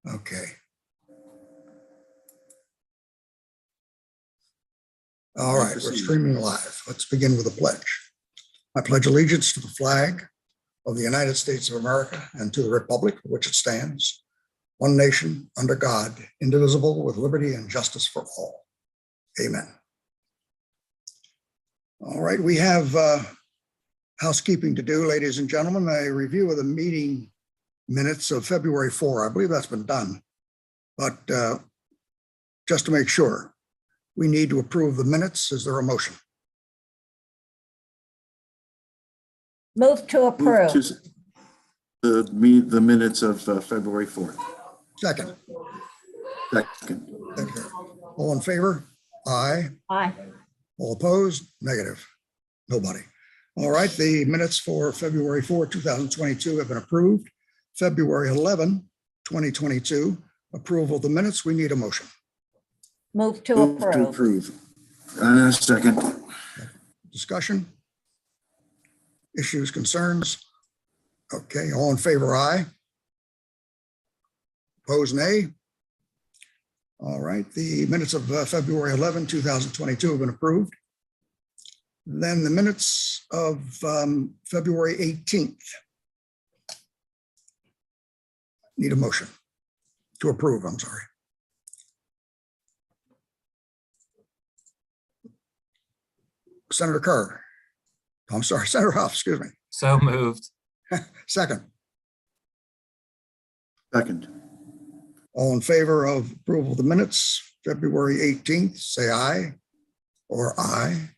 Okay. All right, we're streaming live. Let's begin with a pledge. I pledge allegiance to the flag of the United States of America and to the republic for which it stands, one nation, under God, indivisible, with liberty and justice for all. Amen. All right, we have housekeeping to do, ladies and gentlemen. A review of the meeting minutes of February 4. I believe that's been done, but just to make sure, we need to approve the minutes. Is there a motion? Move to approve. The minutes of February 4th. Second. Second. Thank you. All in favor? Aye. Aye. All opposed? Negative. Nobody. All right, the minutes for February 4, 2022 have been approved. February 11, 2022, approval of the minutes. We need a motion. Move to Move to approve. approve. Second. Discussion? Issues, concerns? Okay, all in favor, aye. Opposed, nay. All right, the minutes of February 11, 2022 have been approved. Then the minutes of February 18th. Need a motion to approve, I'm sorry. Senator Carr. I'm sorry, Senator Huff, excuse me. So moved. Second. Second. All in favor of approval of the minutes, February 18th, say aye or aye.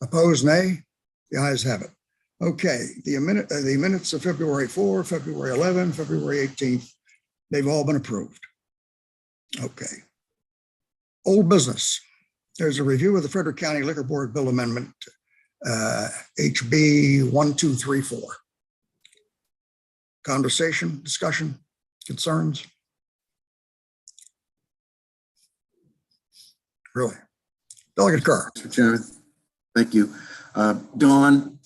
Opposed, nay. The ayes have it. Okay, the minutes of February 4, February 11, February 18th, they've all been approved. Okay. Old business. There's a review of the Frederick County Liquor Board Bill Amendment, HB 1234. Conversation, discussion, concerns? Really? Delegate Carr. Mr. Chairman, thank you. Dawn,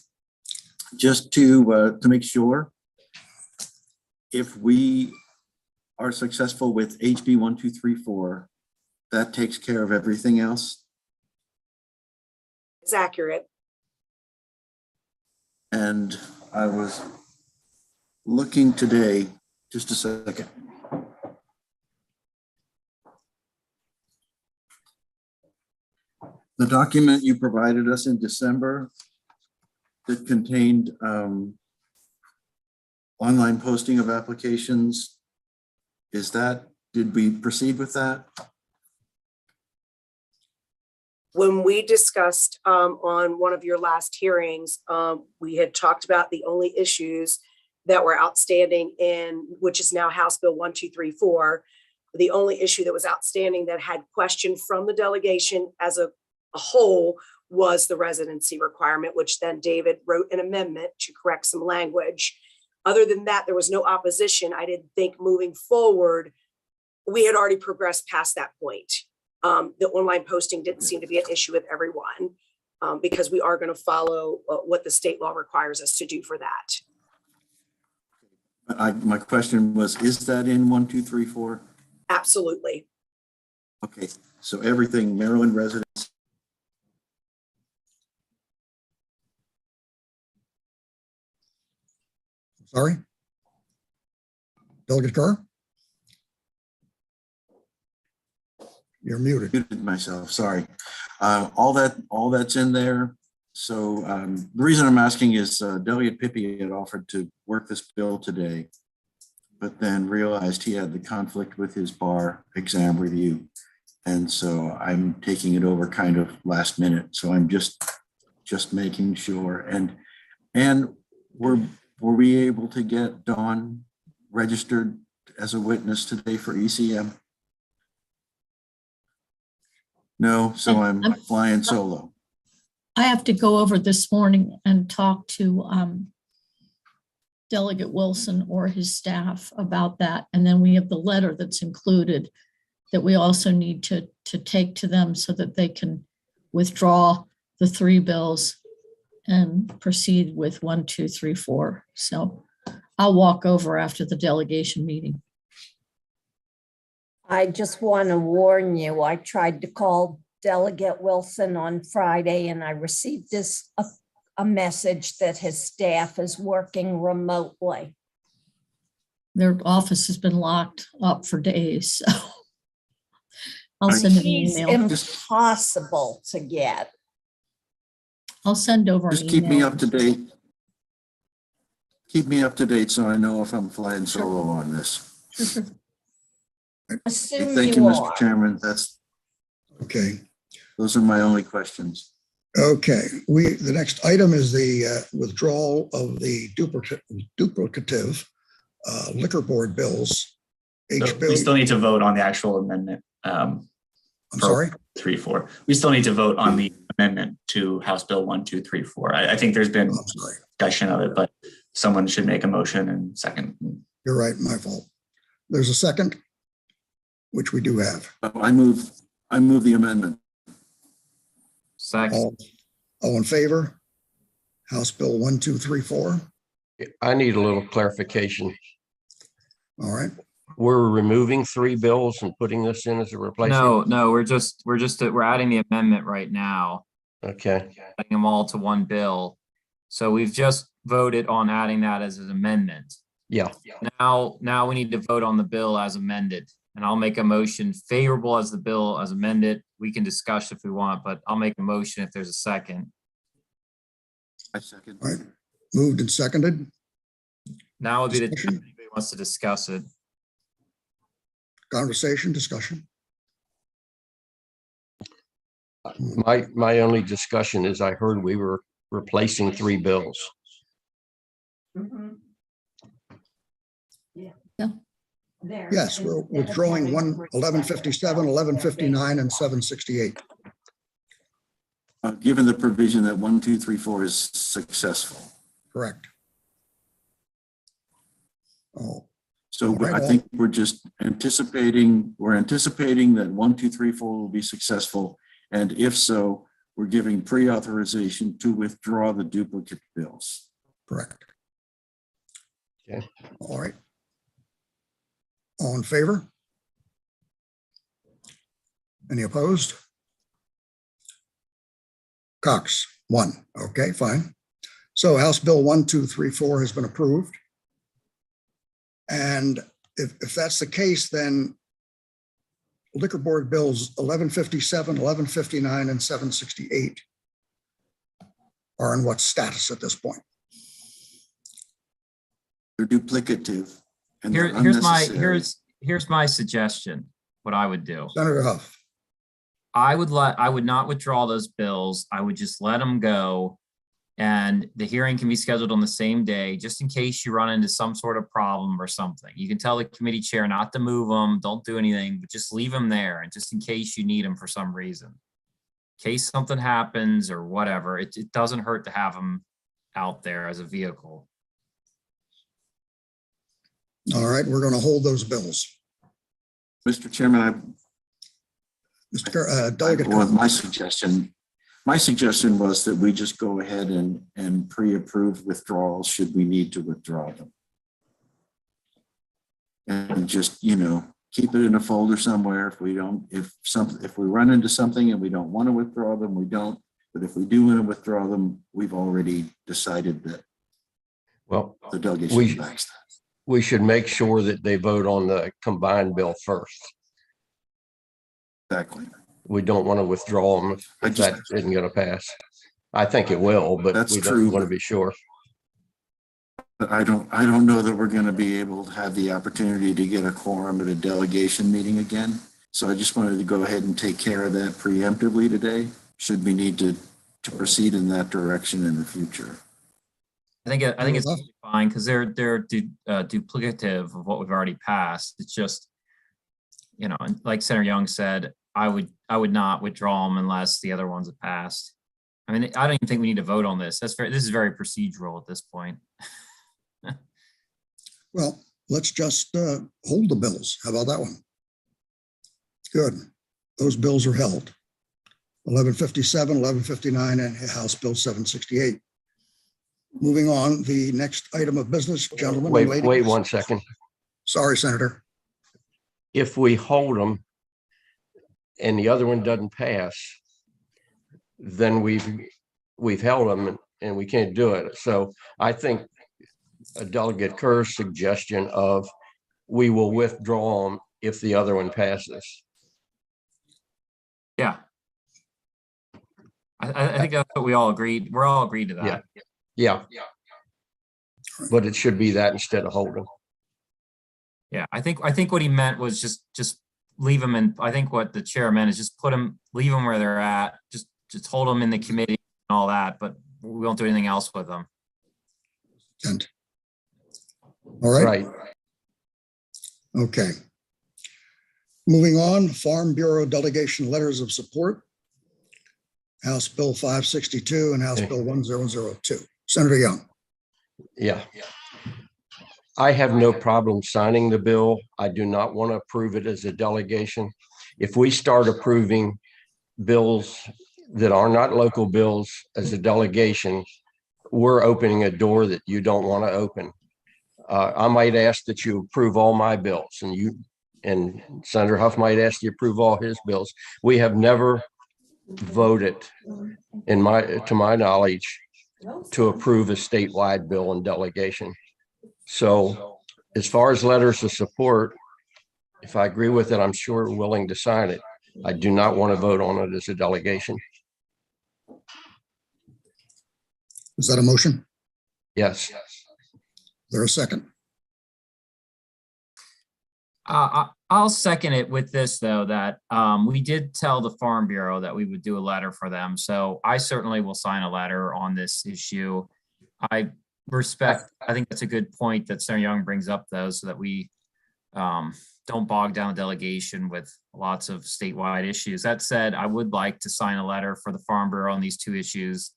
just to make sure, if we are successful with HB 1234, that takes care of everything else? It's accurate. And I was looking today, just a second. The document you provided us in December that contained online posting of applications, did we proceed with that? When we discussed on one of your last hearings, we had talked about the only issues that were outstanding which is now House Bill 1234. The only issue that was outstanding that had question from the delegation as a whole was the residency requirement, which then David wrote an amendment to correct some language. Other than that, there was no opposition. I didn't think moving forward, we had already progressed past that point. The online posting didn't seem to be an issue with everyone because we are going to follow what the state law requires us to do for that. My question was, is that in 1234? Absolutely. Okay, so everything Maryland residents. Sorry. Delegate Carr? You're muted. Muted myself, sorry. All that's in there. So the reason I'm asking is Delegate Pippi had offered to work this bill today, but then realized he had the conflict with his bar exam review. And so I'm taking it over kind of last minute. So I'm just making sure. And were we able to get Dawn registered as a witness today for ECM? No, so I'm flying solo. I have to go over this morning and talk to Delegate Wilson or his staff about that. And then we have the letter that's included that we also need to take to them so that they can withdraw the 3 bills and proceed with 1, 2, 3, 4. So I'll walk over after the delegation meeting. I just want to warn you, I tried to call Delegate Wilson on Friday and I received a message that his staff is working remotely. Their office has been locked up for days, so I'll send an He's email. impossible to get. I'll send over an Just keep me email. up to date. Keep me up to date so I know if I'm flying solo on this. Assume Thank you, you Mr. are. Chairman. Okay. Those are my only questions. Okay, the next item is the withdrawal of the duplicative liquor board bills. So we still need to vote on the actual amendment. I'm sorry? 3-4. We still need to vote on the amendment to House Bill 1234. I think there's been I'm sorry. discussion of it, but someone should make a motion and second. You're right, my fault. There's a second, which we do have. I move the amendment. Second. All in favor? House Bill 1234. I need a little clarification. All right, We're removing 3 bills and putting this in as a replacement? No, we're adding the amendment right now, Okay, adding them all to one bill. So we've just voted on adding that as an amendment. yeah, Now we need to vote on the bill as amended, and I'll make a motion favorable as the bill as amended. We can discuss if we want, but I'll make a motion if there's a second. I second. all right. Moved and seconded. Now would be the time Discussion? if anybody wants to discuss it. Conversation, discussion. my only discussion is I heard we were replacing 3 bills. Yes, we're withdrawing 1157, 1159, and 768. Given the provision that 1234 is successful. Correct. Oh, So All right, I think we're just anticipating that 1234 will be successful. And if so, we're giving pre-authorization to withdraw the duplicate bills. correct. Okay. All right. All in favor? Any opposed? Cox, 1. Okay, fine. So House Bill 1234 has been approved. And if that's the case, then liquor board bills 1157, 1159, and 768 are in what status at this point? They're duplicative. And they're Here's my suggestion, what I would do. Senator Huff, I would not withdraw those bills. I would just let them go. And the hearing can be scheduled on the same day, just in case you run into some sort of problem or something. You can tell the committee chair not to move them, don't do anything, but just leave them there. And just in case you need them for some reason, in case something happens or whatever, it doesn't hurt to have them out there as a vehicle. all right, we're going to hold those bills. Mr. Chairman, Delegate, well, my suggestion was that we just go ahead and pre-approve withdrawals should we need to withdraw them. And just, keep it in a folder somewhere. If we run into something and we don't want to withdraw them, we don't. But if we do want to withdraw them, we've already decided that Well, the delegation backs that. we should make sure that they vote on the combined bill first. Exactly. We don't want to withdraw them if that isn't going to pass. I think it will, but That's we true. don't want to be sure. But I don't know that we're going to be able to have the opportunity to get a quorum at a delegation meeting again. So I just wanted to go ahead and take care of that preemptively today, should we need to proceed in that direction in the future. I think it's fine because they're duplicative of what we've already passed. It's just, and like Senator Young said, I would not withdraw them unless the other ones have passed. I mean, I don't even think we need to vote on this. This is very procedural at this point. well, let's just hold the bills. How about that one? Good. Those bills are held. 1157, 1159, and House Bill 768. Moving on, the next item of business, gentlemen and ladies. Wait 1 second. Sorry, Senator. if we hold them and the other one doesn't pass, then we've held them and we can't do it. So I think Delegate Kerr's suggestion of we will withdraw them if the other one passes. Yeah. I think that's what we all agreed. We're all agreed to that. Yeah. But it should be that instead of holding. Yeah, I think what he meant was just leave them in. I think what the chair meant is just leave them where they're at. Just hold them in the committee and all that, but we won't do anything else with them. And all right. Right. Okay. Moving on, Farm Bureau delegation letters of support. House Bill 562 and House Bill 1002. Senator Young. Yeah. I have no problem signing the bill. I do not want to approve it as a delegation. If we start approving bills that are not local bills as a delegation, we're opening a door that you don't want to open. I might ask that you approve all my bills, and Senator Huff might ask you to approve all his bills. We have never voted, to my knowledge, to approve a statewide bill in delegation. So as far as letters of support, if I agree with it, I'm sure willing to sign it. I do not want to vote on it as a delegation. Is that a motion? Yes. Is there a second? I'll second it with this, though, that we did tell the Farm Bureau that we would do a letter for them. So I certainly will sign a letter on this issue. I think that's a good point that Senator Young brings up, though, so that we don't bog down the delegation with lots of statewide issues. That said, I would like to sign a letter for the Farm Bureau on these two issues.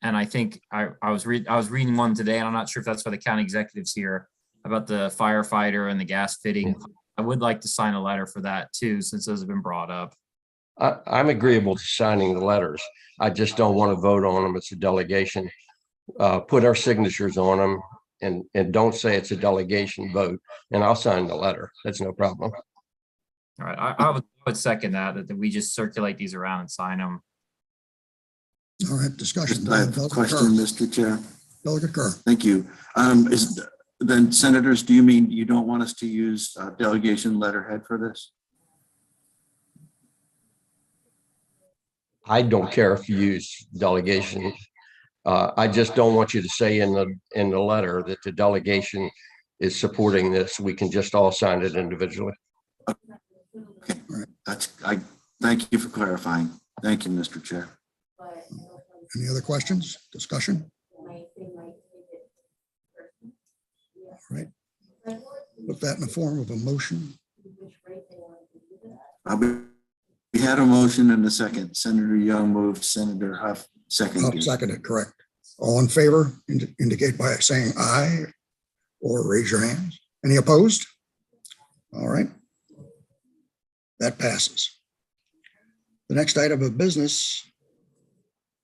And I think I was reading one today, and I'm not sure if that's for the county executives here, about the firefighter and the gas fitting. I would like to sign a letter for that too, since those have been brought up. I'm agreeable to signing the letters. I just don't want to vote on them. It's a delegation. Put our signatures on them and don't say it's a delegation vote, and I'll sign the letter. That's no problem. All right, I would second that we just circulate these around and sign them. All right, discussion. I have a question, Mr. Chair. Delegate Kerr. Thank you. Then senators, do you mean you don't want us to use delegation letterhead for this? I don't care if you use delegation. I just don't want you to say in the letter that the delegation is supporting this. We can just all sign it individually. Okay, I thank you for clarifying. Thank you, Mr. Chair. Any other questions, discussion? All right. Put that in the form of a motion. We had a motion and a second. Senator Young moved, Senator Huff seconded. Seconded, correct. All in favor, indicate by saying aye or raise your hands. Any opposed? All right. That passes. The next item of business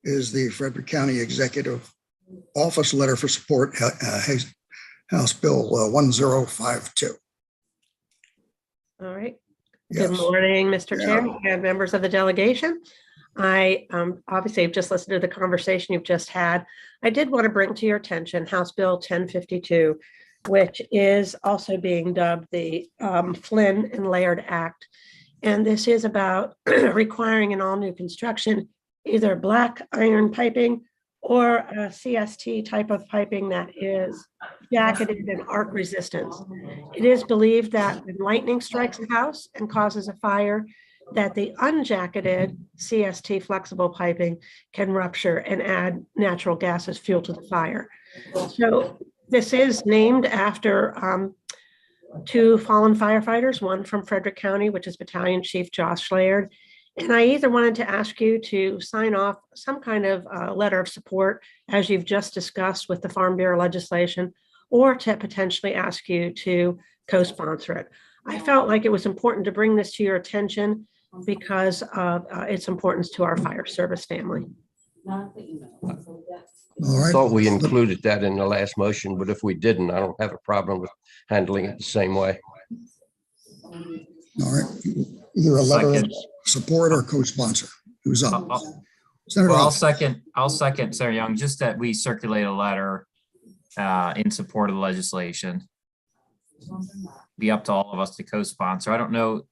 is the Frederick County Executive Office Letter for Support, House Bill 1052. All right. Yes. Good morning, Mr. Yeah. Chair and members of the delegation. I obviously have just listened to the conversation you've just had. I did want to bring to your attention House Bill 1052, which is also being dubbed the Flynn and Laird Act. And this is about requiring in all new construction either black iron piping or a CST type of piping that is jacketed and arc resistant. It is believed that when lightning strikes a house and causes a fire, that the unjacketed CST flexible piping can rupture and add natural gas as fuel to the fire. So this is named after two fallen firefighters, one from Frederick County, which is Battalion Chief Josh Laird. And I either wanted to ask you to sign off some kind of letter of support, as you've just discussed with the Farm Bureau legislation, or to potentially ask you to co-sponsor it. I felt like it was important to bring this to your attention because of its importance to our fire service family. All I right. thought we included that in the last motion, but if we didn't, I don't have a problem with handling it the same way. All right, either a letter of Second. support or co-sponsor. Who's up? Senator Well, I'll Huff. second Sarah Young, just that we circulate a letter in support of the legislation. Be up to all of us to co-sponsor. I don't know,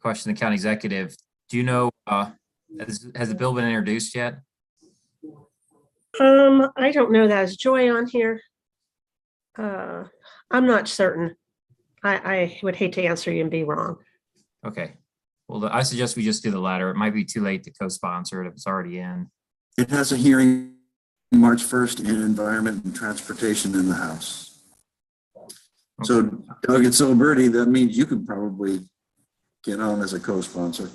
question the county executive. Do you know, has the bill been introduced yet? I don't know that. Is Joy on here? I'm not certain. I would hate to answer you and be wrong. Okay. Well, I suggest we just do the latter. It might be too late to co-sponsor it if it's already in. It has a hearing March 1st in Environment and Transportation in the House. So Delegate Ciliberti, that means you could probably get on as a co-sponsor.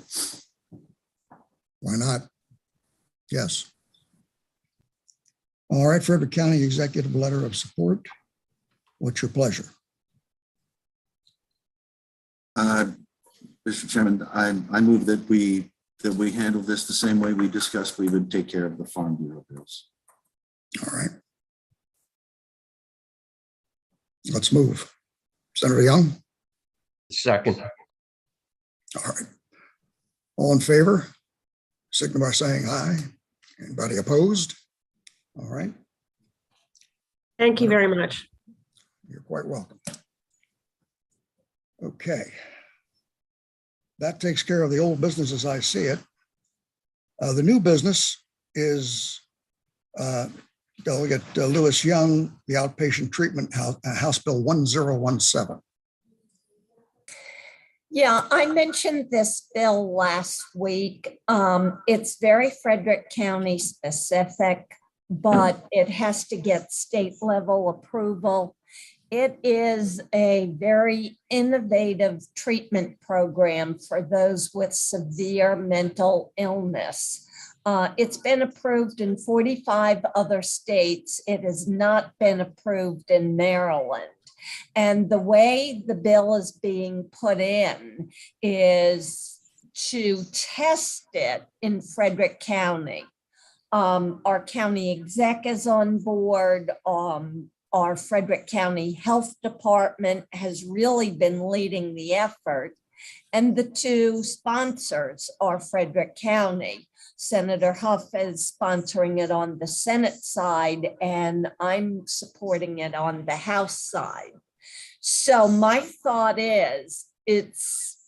Why not? Yes. All right, Frederick County Executive Letter of Support. What's your pleasure? Mr. Chairman, I move that we handle this the same way we discussed we would take care of the Farm Bureau bills. All right. Let's move. Senator Young? Second. All right. All in favor? Signify by saying aye. Anybody opposed? All right. Thank you very much. You're quite welcome. Okay. That takes care of the old business as I see it. The new business is Delegate Lewis Young, the Outpatient Treatment House Bill 1017. Yeah, I mentioned this bill last week. It's very Frederick County specific, but it has to get state level approval. It is a very innovative treatment program for those with severe mental illness. It's been approved in 45 other states. It has not been approved in Maryland. And the way the bill is being put in is to test it in Frederick County. Our county exec is on board. Our Frederick County Health Department has really been leading the effort. And the two sponsors are Frederick County. Senator Huff is sponsoring it on the Senate side, and I'm supporting it on the House side. So my thought is it's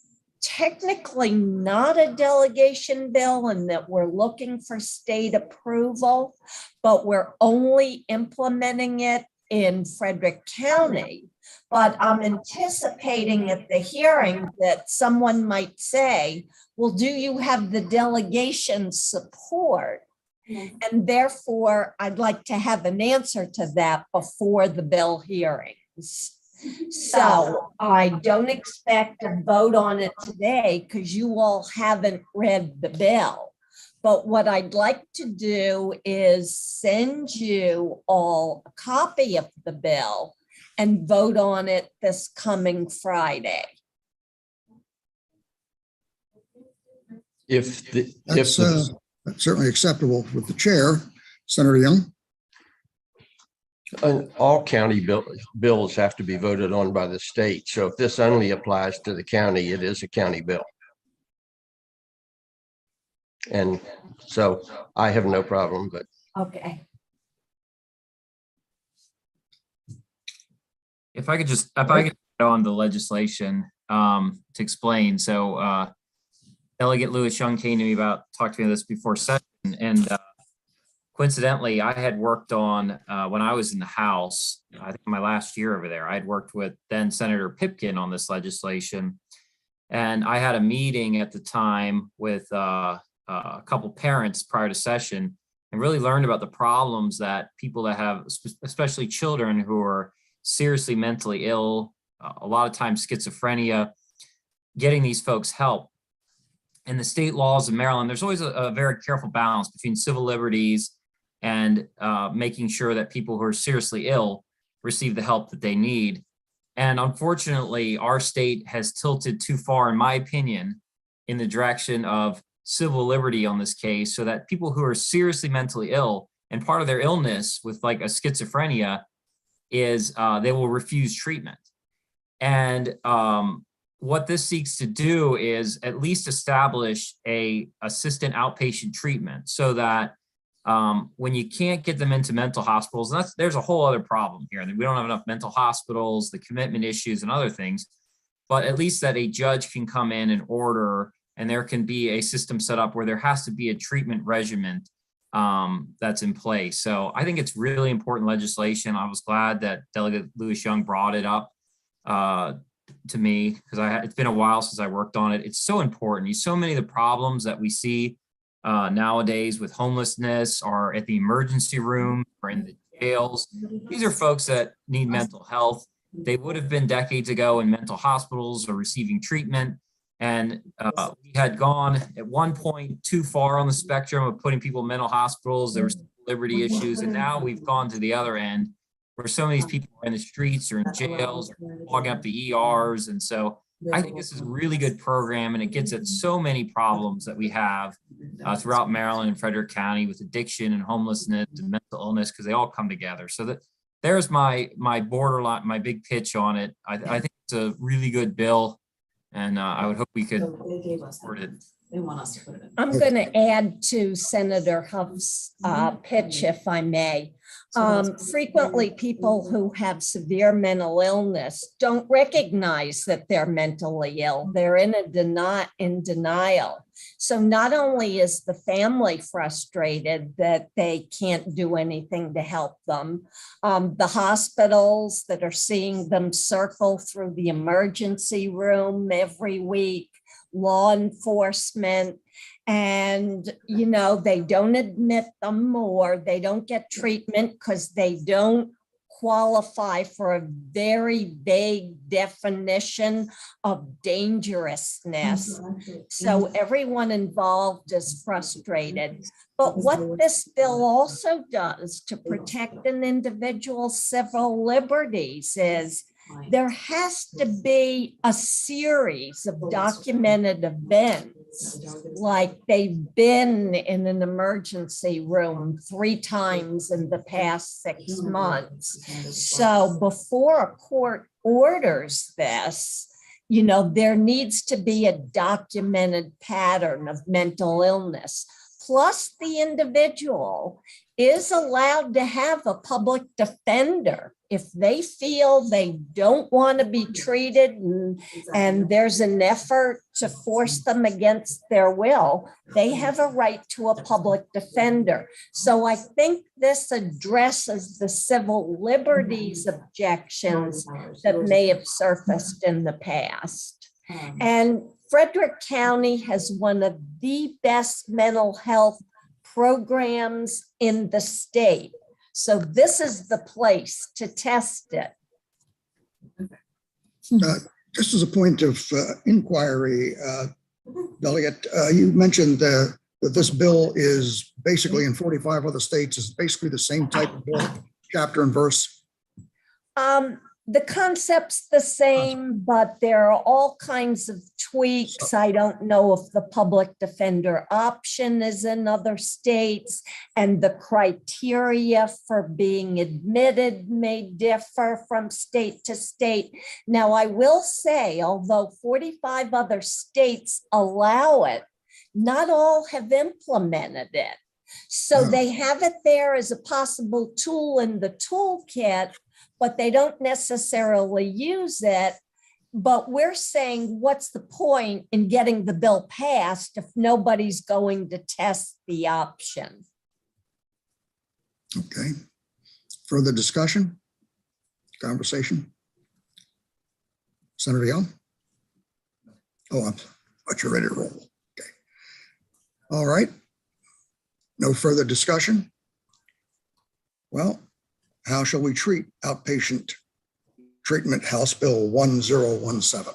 technically not a delegation bill and that we're looking for state approval, but we're only implementing it in Frederick County. But I'm anticipating at the hearing that someone might say, well, do you have the delegation support? And therefore, I'd like to have an answer to that before the bill hearings. So I don't expect a vote on it today because you all haven't read the bill. But what I'd like to do is send you all a copy of the bill and vote on it this coming Friday. That's certainly acceptable with the chair. Senator Young? All county bills have to be voted on by the state. So if this only applies to the county, it is a county bill. And so I have no problem, but. Okay. If I could go on the legislation to explain. So Delegate Lewis Young came to me talked to me this before session, and coincidentally, I had worked on when I was in the House, I think my last year over there, I had worked with then Senator Pipkin on this legislation. And I had a meeting at the time with a couple parents prior to session and really learned about the problems that people that have, especially children who are seriously mentally ill, a lot of times schizophrenia, getting these folks help. In the state laws of Maryland, there's always a very careful balance between civil liberties and making sure that people who are seriously ill receive the help that they need. And unfortunately, our state has tilted too far, in my opinion, in the direction of civil liberty on this case, so that people who are seriously mentally ill, and part of their illness with like a schizophrenia is they will refuse treatment. And what this seeks to do is at least establish a assistant outpatient treatment so that when you can't get them into mental hospitals, and there's a whole other problem here. We don't have enough mental hospitals, the commitment issues and other things, but at least that a judge can come in and order, and there can be a system set up where there has to be a treatment regimen that's in place. So I think it's really important legislation. I was glad that Delegate Lewis Young brought it up to me, because it's been a while since I worked on it. It's so important. So many of the problems that we see nowadays with homelessness are at the emergency room or in the jails. These are folks that need mental health. They would have been decades ago in mental hospitals or receiving treatment. And we had gone at one point too far on the spectrum of putting people in mental hospitals. There were liberty issues. And now we've gone to the other end where some of these people are in the streets or in jails or clogging up the ERs. And so I think this is a really good program, and it gets at so many problems that we have throughout Maryland and Frederick County with addiction and homelessness and mental illness, because they all come together. So that there's my borderline, my big pitch on it. I think it's a really good bill, and I would hope we could support it. They want us to put it in. I'm going to add to Senator Huff's pitch, if I may. Frequently, people who have severe mental illness don't recognize that they're mentally ill. They're in denial. So not only is the family frustrated that they can't do anything to help them, the hospitals that are seeing them circle through the emergency room every week, law enforcement, and, you know, they don't admit them or they don't get treatment because they don't qualify for a very vague definition of dangerousness. So everyone involved is frustrated. But what this bill also does to protect an individual's civil liberties is there has to be a series of documented events, like they've been in an emergency room 3 times in the past 6 months. So before a court orders this, you know, there needs to be a documented pattern of mental illness. Plus, the individual is allowed to have a public defender if they feel they don't want to be treated and there's an effort to force them against their will. They have a right to a public defender. So I think this addresses the civil liberties objections that may have surfaced in the past. And Frederick County has one of the best mental health programs in the state. So this is the place to test it. Just as a point of inquiry, Delegate, you mentioned that this bill is basically in 45 other states, is basically the same type of bill, chapter and verse. The concept's the same, but there are all kinds of tweaks. I don't know if the public defender option is in other states, and the criteria for being admitted may differ from state to state. Now, I will say, although 45 other states allow it, not all have implemented it. So they have it there as a possible tool in the toolkit, but they don't necessarily use it. But we're saying, what's the point in getting the bill passed if nobody's going to test the option? Okay. Further discussion, conversation? Senator Young? Oh, but you're ready to roll. Okay. All right. No further discussion? Well, how shall we treat outpatient treatment House Bill 1017?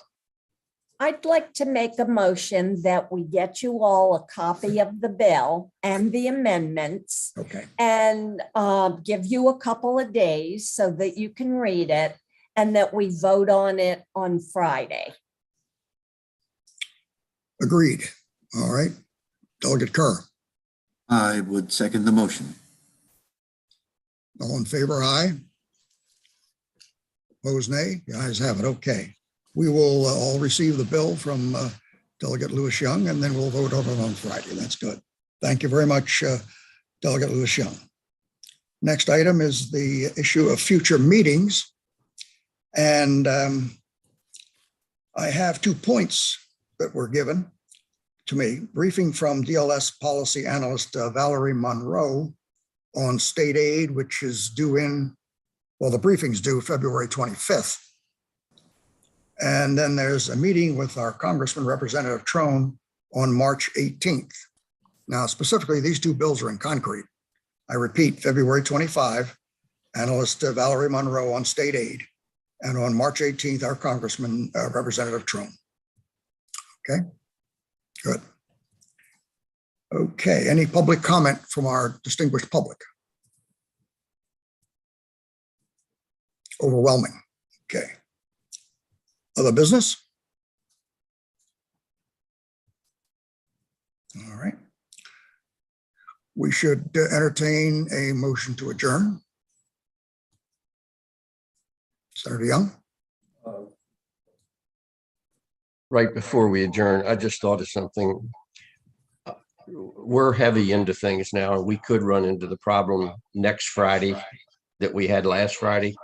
I'd like to make a motion that we get you all a copy of the bill and the amendments. Okay. And give you a couple of days so that you can read it, and that we vote on it on Friday. Agreed. All right. Delegate Kerr. I would second the motion. All in favor, aye. Opposed, nay. The ayes have it. Okay. we will all receive the bill from Delegate Lewis Young, and then we'll vote on it on Friday. That's good. Thank you very much, Delegate Lewis Young. Next item is the issue of future meetings. And I have 2 points that were given to me. Briefing from DLS Policy Analyst Valerie Monroe on state aid, which is due in, well, the briefing's due February 25th. And then there's a meeting with our Congressman Representative Trone on March 18th. Now, specifically, these 2 bills are in concrete. I repeat, February 25, Analyst Valerie Monroe on state aid. And on March 18th, our Congressman Representative Trone. Okay, good. Okay, any public comment from our distinguished public? Overwhelming. Okay. Other business? All right. We should entertain a motion to adjourn. Senator Young? Right before we adjourn, I just thought of something. We're heavy into things now, and we could run into the problem next Friday that we had last Friday.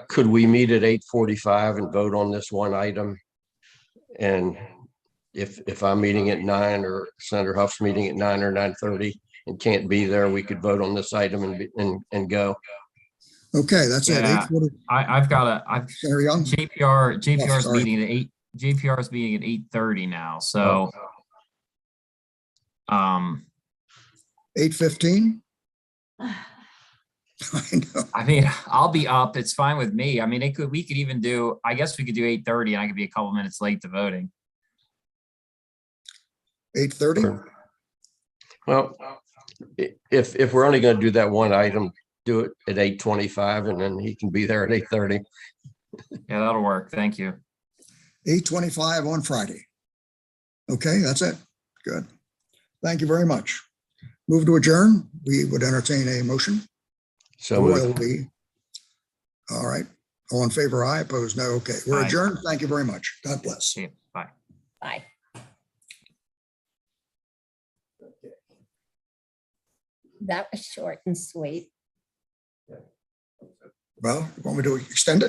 Could we meet at 8:45 and vote on this one item? And if I'm meeting at 9 or Senator Huff's meeting at 9 or 9:30 and can't be there, we could vote on this item and go. Okay, that's it. Yeah, 8:40. I've got Senator Young? JPR's sorry. meeting at 8, JPR's meeting at 8:30 now, so. 8:15? I know. I mean, I'll be up. It's fine with me. I mean, we could even do, I guess we could do 8:30 and I could be a couple minutes late to voting. 8:30? Well, if we're only going to do that one item, do it at 8:25 and then he can be there at 8:30. Yeah, that'll work. Thank you. 8:25 on Friday. Okay, that's it. Good. Thank you very much. Move to adjourn. We would entertain a motion. So Royal moved. we. All right. All in favor, aye. Opposed, no. Okay, we're Aye. adjourned. Thank you very much. God bless. See you. Bye. Bye. That was short and sweet. Well, you want me to extend it?